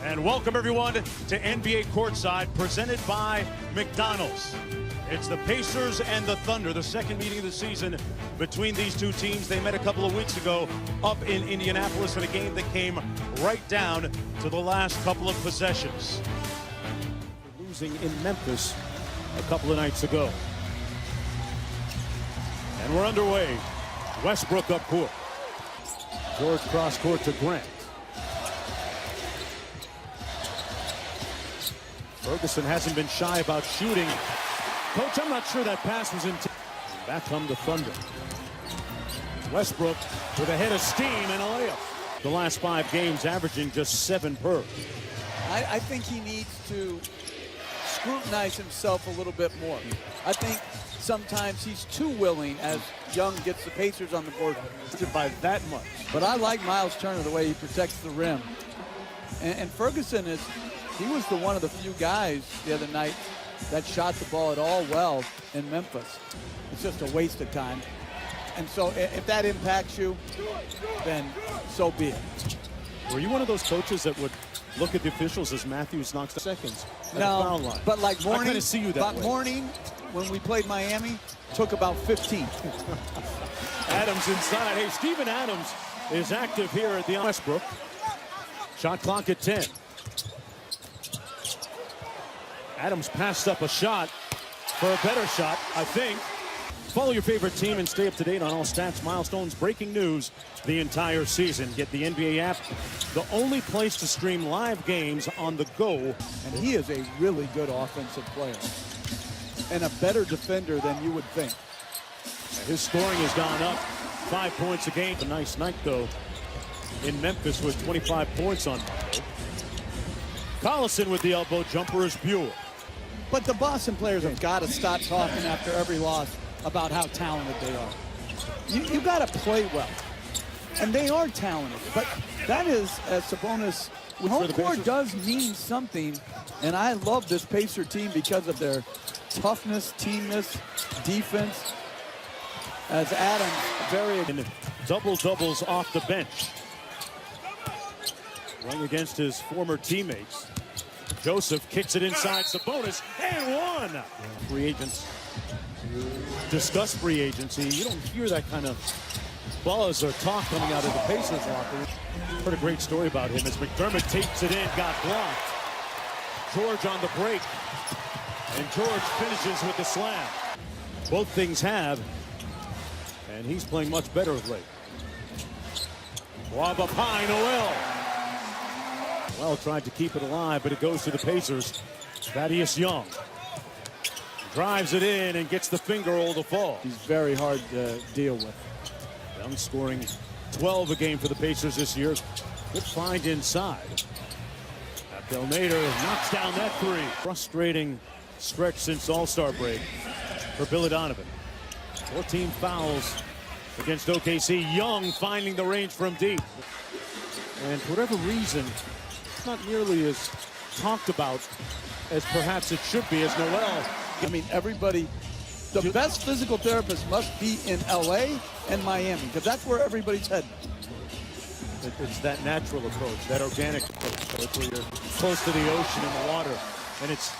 And welcome everyone to NBA Courtside, presented by McDonald's. It's the Pacers and the Thunder, the second meeting of the season between these two teams. They met a couple of weeks ago up in Indianapolis in a game that came right down to the last couple of possessions. Losing in Memphis a couple of nights ago. And we're underway. Westbrook up court. George cross court to Grant. Ferguson hasn't been shy about shooting. Coach, I'm not sure that pass was intended. Back come the Thunder. Westbrook with a head of steam and a layup. The last 5 games averaging just 7 per. I think he needs to scrutinize himself a little bit more. I think sometimes he's too willing as Young gets the Pacers on the board by that much. But I like Miles Turner, the way he protects the rim. And Ferguson he was one of the few guys the other night that shot the ball at all well in Memphis. It's just a waste of time. And so if that impacts you, then so be it. Were you one of those coaches that would look at the officials as Matthews knocks the seconds at the foul line? But like Morning, I kind of see you that way. Morning, when we played Miami, took about 15. Adams inside. Hey, Steven Adams is active here at the Westbrook. Shot clock at 10. Adams passed up a shot for a better shot, I think. Follow your favorite team and stay up to date on all stats, milestones, breaking news the entire season. Get the NBA app, the only place to stream live games on the go. And he is a really good offensive player and a better defender than you would think. His scoring has gone up 5 points a game. A nice night, though, in Memphis with 25 points on Monday. Collison with the elbow jumper is pure. But the Boston players have got to stop talking after every loss about how talented they are. You got to play well. And they are talented. But that is, as Sabonis, home court does mean something. And I love this Pacer team because of their toughness, teamness, defense. As Adams, very... Double-doubles off the bench. Playing against his former teammates. Joseph kicks it inside Sabonis and one. Free agents discuss free agency. You don't hear that kind of buzz or talk coming out of the Pacers locker room. Heard a great story about him as McDermott tapes it in, got blocked. George on the break, and George finishes with the slam. Both things have, and he's playing much better of late. Lob up high, Noel. Well, tried to keep it alive, but it goes to the Pacers. Thaddeus Young drives it in and gets the finger roll to fall. He's very hard to deal with. Young scoring 12 a game for the Pacers this year. Good find inside. Abdel Nader knocks down that 3. Frustrating stretch since All-Star break for Billy Donovan. 14 fouls against OKC. Young finding the range from deep. And for whatever reason, not nearly as talked about as perhaps it should be as Noel. I mean, everybody, the best physical therapist must be in LA and Miami, because that's where everybody's heading. It's that natural approach, that organic approach. So it's where you're close to the ocean and the water. And it's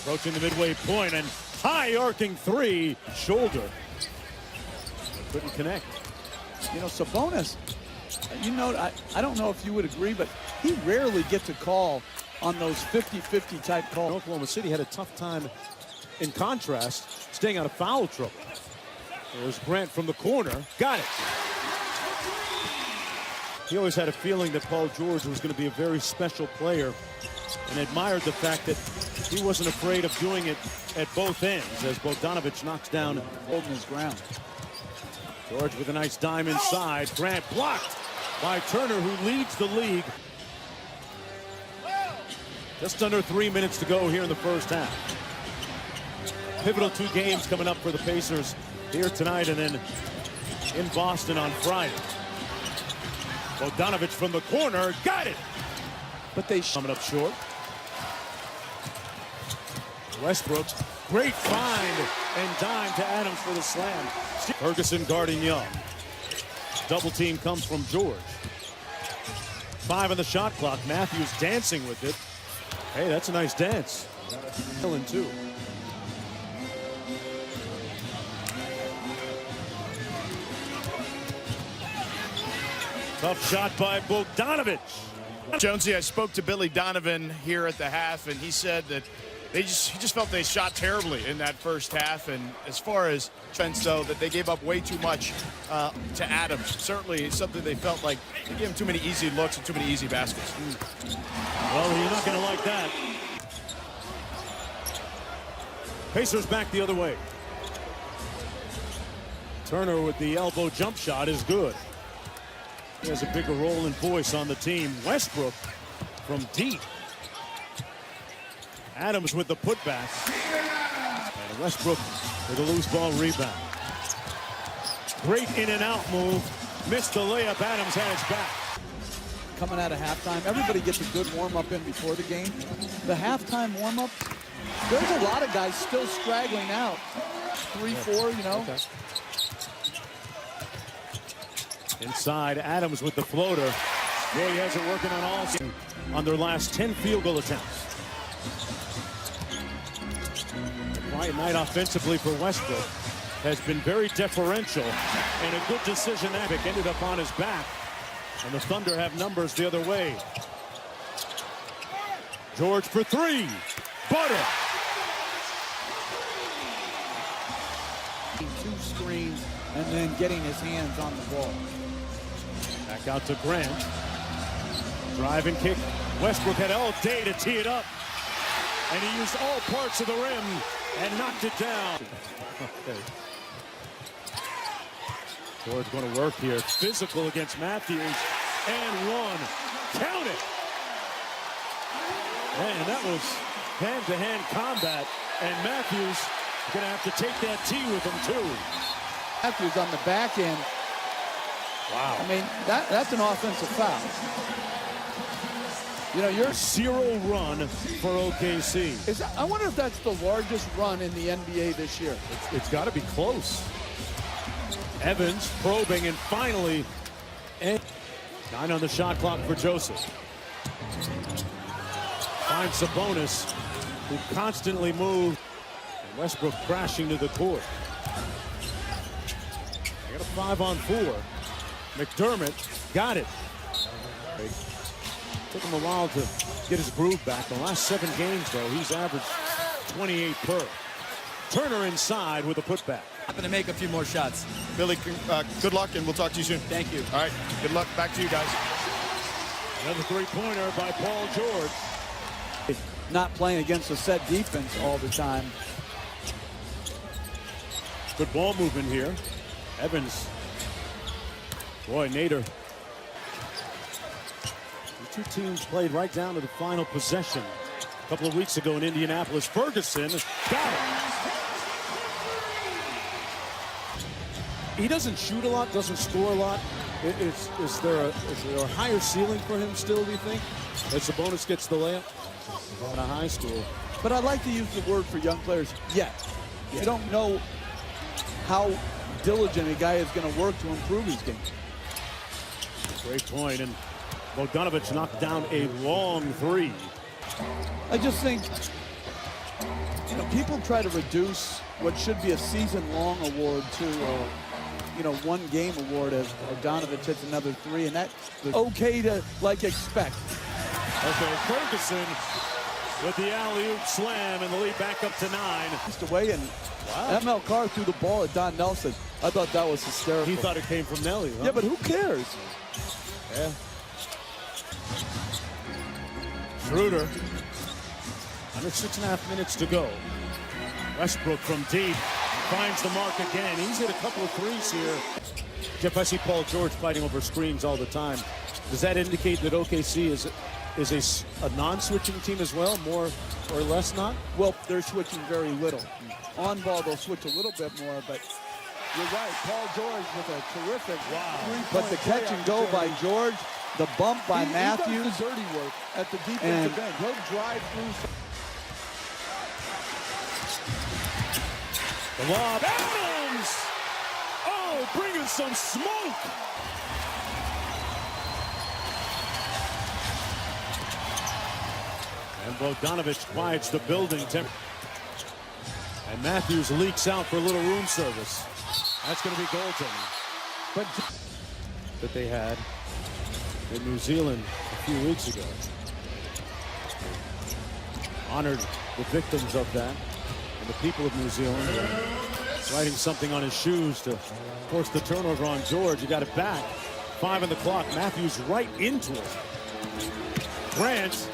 approaching the midway point and high arcing 3, shoulder. Couldn't connect. You know, Sabonis, I don't know if you would agree, but he rarely gets a call on those 50-50 type calls. Oklahoma City had a tough time, in contrast, staying out of foul trouble. There's Grant from the corner. Got it. He always had a feeling that Paul George was going to be a very special player and admired the fact that he wasn't afraid of doing it at both ends as Bogdanovich knocks down, holding his ground. George with a nice dime inside. Grant blocked by Turner, who leads the league. Just under 3 minutes to go here in the first half. Pivotal 2 games coming up for the Pacers here tonight and then in Boston on Friday. Bogdanovich from the corner, got it! But they coming up short. Westbrook, great find and dime to Adams for the slam. Ferguson guarding Young. Double team comes from George. 5 on the shot clock. Matthews dancing with it. Hey, that's a nice dance. Killing two. Tough shot by Bogdanovic. Jonesy, I spoke to Billy Donovan here at the half, and he said that he just felt they shot terribly in that first half. And as far as defense, though, that they gave up way too much to Adams. Certainly something they felt like they gave him too many easy looks and too many easy baskets. Well, you're not going to like that. Pacers back the other way. Turner with the elbow jump shot is good. He has a bigger role and voice on the team. Westbrook from deep. Adams with the putback. And Westbrook with a loose ball rebound. Great in and out move. Missed the layup. Adams had his back. Coming out of halftime, everybody gets a good warm-up in before the game. The halftime warm-up, there's a lot of guys still straggling out. 3, 4, you know. Okay. Inside, Adams with the floater. Boy, he has it working on all on their last 10 field goal attempts. A quiet night offensively for Westbrook. Has been very deferential, and a good decision. Avic ended up on his back, and the Thunder have numbers the other way. George for 3. Butter. 2 screens and then getting his hands on the ball. Back out to Grant. Drive and kick. Westbrook had all day to tee it up. And he used all parts of the rim and knocked it down. Okay. George going to work here. Physical against Matthews. And 1. Count it. Man, that was hand-to-hand combat. And Matthews going to have to take that tee with him, too. Matthews on the back end. Wow. I mean, that's an offensive foul. You know, you're 0 run for OKC. I wonder if that's the largest run in the NBA this year. It's got to be close. Evans probing and finally 9 on the shot clock for Joseph. Finds Sabonis, who constantly moved. And Westbrook crashing to the court. They got a 5-on-4. McDermott got it. Took him a while to get his groove back. The last 7 games, though, he's averaged 28 per. Turner inside with a putback. Happen to make a few more shots. Billy, good luck, and we'll talk to you soon. Thank you. All right, good luck. Back to you guys. Another 3-pointer by Paul George. Not playing against a set defense all the time. Good ball movement here. Evans. Boy, Nader. The two teams played right down to the final possession a couple of weeks ago in Indianapolis. Ferguson got it. He doesn't shoot a lot, doesn't score a lot. Is there a higher ceiling for him still, do you think? As Sabonis gets the layup in a high school. But I like to use the word for young players, yet. You don't know how diligent a guy is going to work to improve his game. Great point, and Bogdanovic knocked down a long 3. I just think, you know, people try to reduce what should be a season-long award to, you know, 1-game award as Bogdanovic hits another 3, and that's okay to, like, expect. Okay, Ferguson with the alley-oop slam and the lead back up to 9. Just away, and ML Carr threw the ball at Don Nelson. I thought that was hysterical. He thought it came from Nelly, huh? Yeah, but who cares? Yeah. Schroeder. Under 6.5 minutes to go. Westbrook from deep. Finds the mark again. He's hit a couple of 3s here. Jeff, I see Paul George fighting over screens all the time. Does that indicate that OKC is a non-switching team as well, more or less not? Well, they're switching very little. On ball, they'll switch a little bit more, but you're right. Paul George with a terrific But the catch and go by George, the bump by Matthews. He does the dirty work at the defensive end. He'll drive through. The lob, Adams! Oh, bringing some smoke! And Bogdanovich quiets the building. And Matthews leaks out for a little room service. That's going to be goaltending. But that they had in New Zealand a few weeks ago. Honored the victims of that and the people of New Zealand. Writing something on his shoes to force the turnover on George. He got it back. 5 on the clock. Matthews right into it. Grant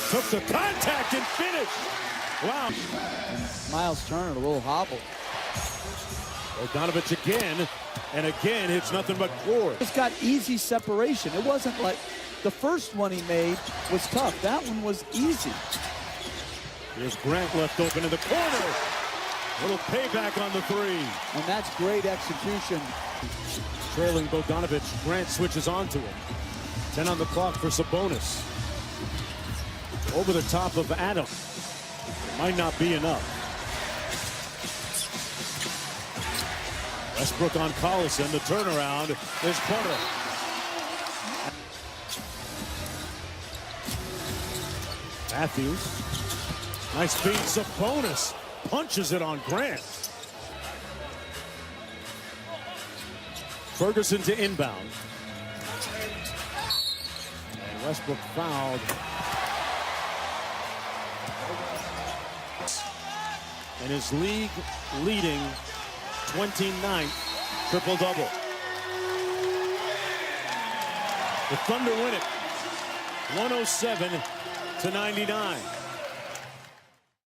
took the contact and finished. Wow. And Miles Turner, a little hobble. Bogdanovich again, and again, it's nothing but glory. It's got easy separation. It wasn't like the first one he made was tough. That one was easy. Here's Grant left open in the corner. Little payback on the 3. And that's great execution. Trailing Bogdanovich, Grant switches onto him. 10 on the clock for Sabonis. Over the top of Adam. Might not be enough. Westbrook on Collison. The turnaround is Porter. Matthews. Nice feed. Sabonis punches it on Grant. Ferguson to inbound. And Westbrook fouled. And his league-leading 29th triple-double. The Thunder win it, 107-99.